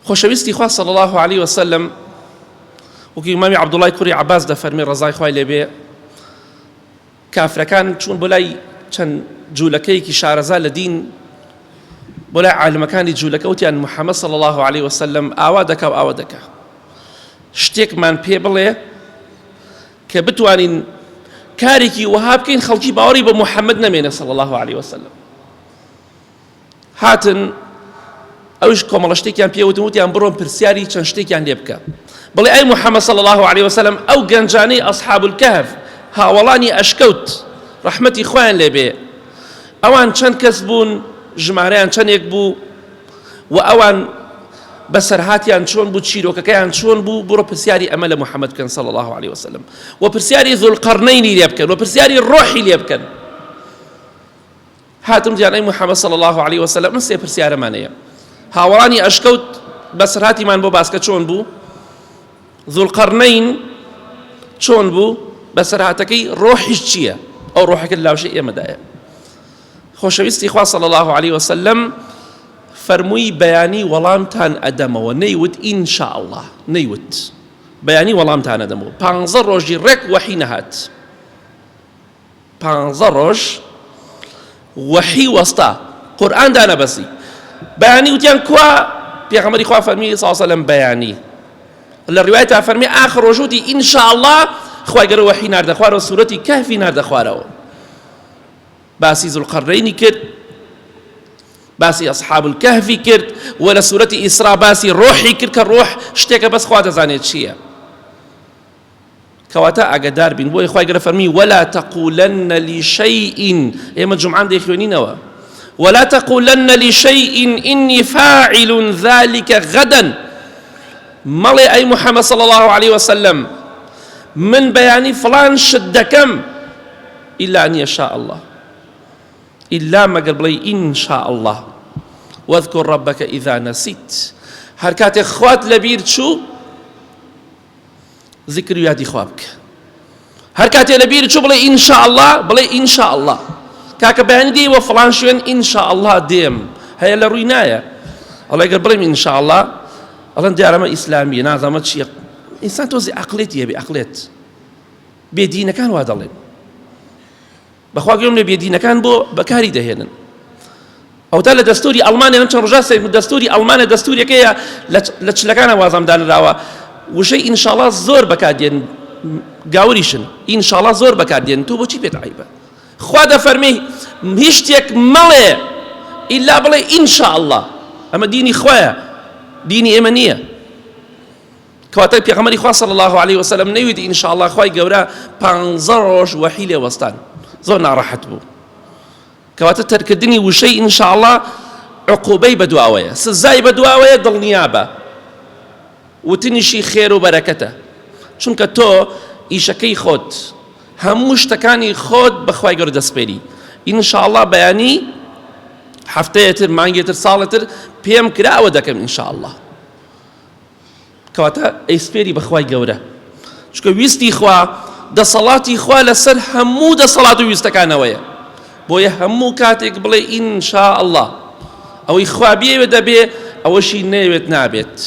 خۆشەویستی خوا صلی الله عليه وسلم وەکو ئیمامی عەبدوڵای کوڕی عەباس دەفەرمێ ڕەزای خوای لێبێ کافرەکان چوون بۆ لای چەند جوولەکەیەکی شارەزا لە دین بۆ لای عالمەکانی جوولەکە وتیان محەممەد صلی الله عليه وسلم ئاوا دەکا و ئاوا دەکا شتێکمان پێ بڵێ کە بتوانین کارێکی وەها بکەین خەڵکی باوەڕی بە محەممەد نەمێنێ صلی الله عليه وسلم. هاتن ئەوش کۆمەڵە شتێکیان پێوتن وتیان بڕۆن پرسیاری چەند شتێکیان لێ بکە بڵێ ئەی محەممەد صلی الله عليه وسلم ئەو گەنجانەی ئەصحاب الکەهف هاوڵانی ئەشکەوت ڕەحمەتی خۆیان لێبێ ئەوان چەند کەس بوون ژمارەیان چەندێک بوو و ئەوان بەسەرهاتیان چۆن بوو چیرۆکەکەیان چۆن بوو بڕۆ پرسیاری ئەمە لە محەممەد بکەن صلی الله عليه وسلم و پرسیاری ذوالقەرنەینی لێ بکەن و پرسیاری ڕۆحی لێ بکەن. هاتم دیان ئەی محەممەد صلی الله عليه وسلم من سێ پرسیارەمانەیە هاوڵانی ئەشکەوت بەسەرهاتیمان بۆ باسکە چۆن بوو ذوالقەرنەین چۆن بوو بەسەرهاتەکەی ڕۆحیش چییە ئەو ڕۆحەکە لاوشەی ئێمەدایە. خۆشەویستی خوا صلی الله عليه وسلم فەرمووی بەیانی وەڵامتان ئەدەمەوە نەیوت ئینشاء الله نەیوت بەیانی وەڵامتان ئەدەمەوە 15 ڕۆژی ڕێک وەحی نەهات 15 ڕۆژ وەحی وەستا قورئان دانەبەسی بەیانی وتیان کوا پێغەمبەری خوا فەرمی صلی الله عليه وسلم بەیانی لە ڕیوایەتا فەرمی ئاخر ڕۆژ وتی ئینشاء الله خوای گەورە وەحی ناردە خوارەوە سوورەتی کەهفی ناردە خوارەوە باسی ذوالقەرنەینی کرد باسی ئەصحاب الکەهفی کرد و لە سوورەتی ئیسرا باسی ڕۆحی کرد کە ڕۆح شتێکە بەس خوا دەزانێت چییە. کەواتە ئاگادار بین بۆی خوای گەورە فەرمی ولا تقولن لشيء ئێمە جومعان دەیخوێنینەوە ولا تقولن لشيء إني فاعل ذلك غدا مەڵێ ئەی محەممەد صلی الله عليه وسلم من بەیانی فڵان شت دەکەم إلا أن يشاء الله إلا مەگەر بڵێ إن شاء الله واذكر ربك إذا نسيت هەر کاتێک خوات لەبیر چوو ذکر و یادی خوا بکە هەر کاتێک لەبیر چوو بڵێ إن شاء الله بڵێ إن شاء الله کاکە بەیانی دێیوە فڵان شوێن إن شاء الله دێم هەیە لە ڕووی نایە ئەڵێ گەر بڵێم إن شاء الله ئەڵێن دیارەمە ئیسلامیە نازانمە چییە ئینسان تۆزی عەقڵێتی هەبێ عەقڵێت بێدینەکان وا دەڵێن بەخوا گوێم لێ بێدینەکان بۆ بەکاری دەهێنن ئەوتا لە دەستوری ئەڵمانیا چەند ڕۆژە دەستوری ئەڵمانە دەستورێکەیە لە چلەکانە وازام دانراوە وشەی ئین شاء الله زۆر بەکاردێن گاوریشن ئین شاء الله زۆر بەکاردێن تۆ بۆچی پێت عەیبە خوا دەفەرمێ هیچ شتێک مەڵێ ئیلا بڵێ ئین شاء الله ئەمە دینی خوایە دینی ئێمە نییە. کەواتە پێغەمبەری خوا صلی الله عليه وسلم نەیوت ئین شاء الله خوای گەورە 15 ڕۆژ وەحی لێ وەستان زۆر ناڕەحەت بوو. کەواتە تەرکردنی وشەی ئین شاء الله عقوبەی بەدواوەیە سزای بەدواوەیە دڵنیابە وتنیشی خێر و بەرەکەتە چونکە تۆ ئیشەکەی خۆت هەموو شتەکانی خۆت بەخوای گەورە دەسپێری ئین شاء الله بەیانی هەفتەیەتر مانگێتر ساڵێتر پێم کراوە دەکەم ئین شاء الله کەواتە ئەیسپێری بەخوای گەورە چونکە ویستی خوا دەسەڵاتی خوا لەسەر هەموو دەسەڵات و ویستەکانەوەیە بۆیە هەموو کاتێک بڵێ ئین شاء الله ئەوەی خوا بێوێ دەبێ ئەوەشی نەیەوێت نابێت.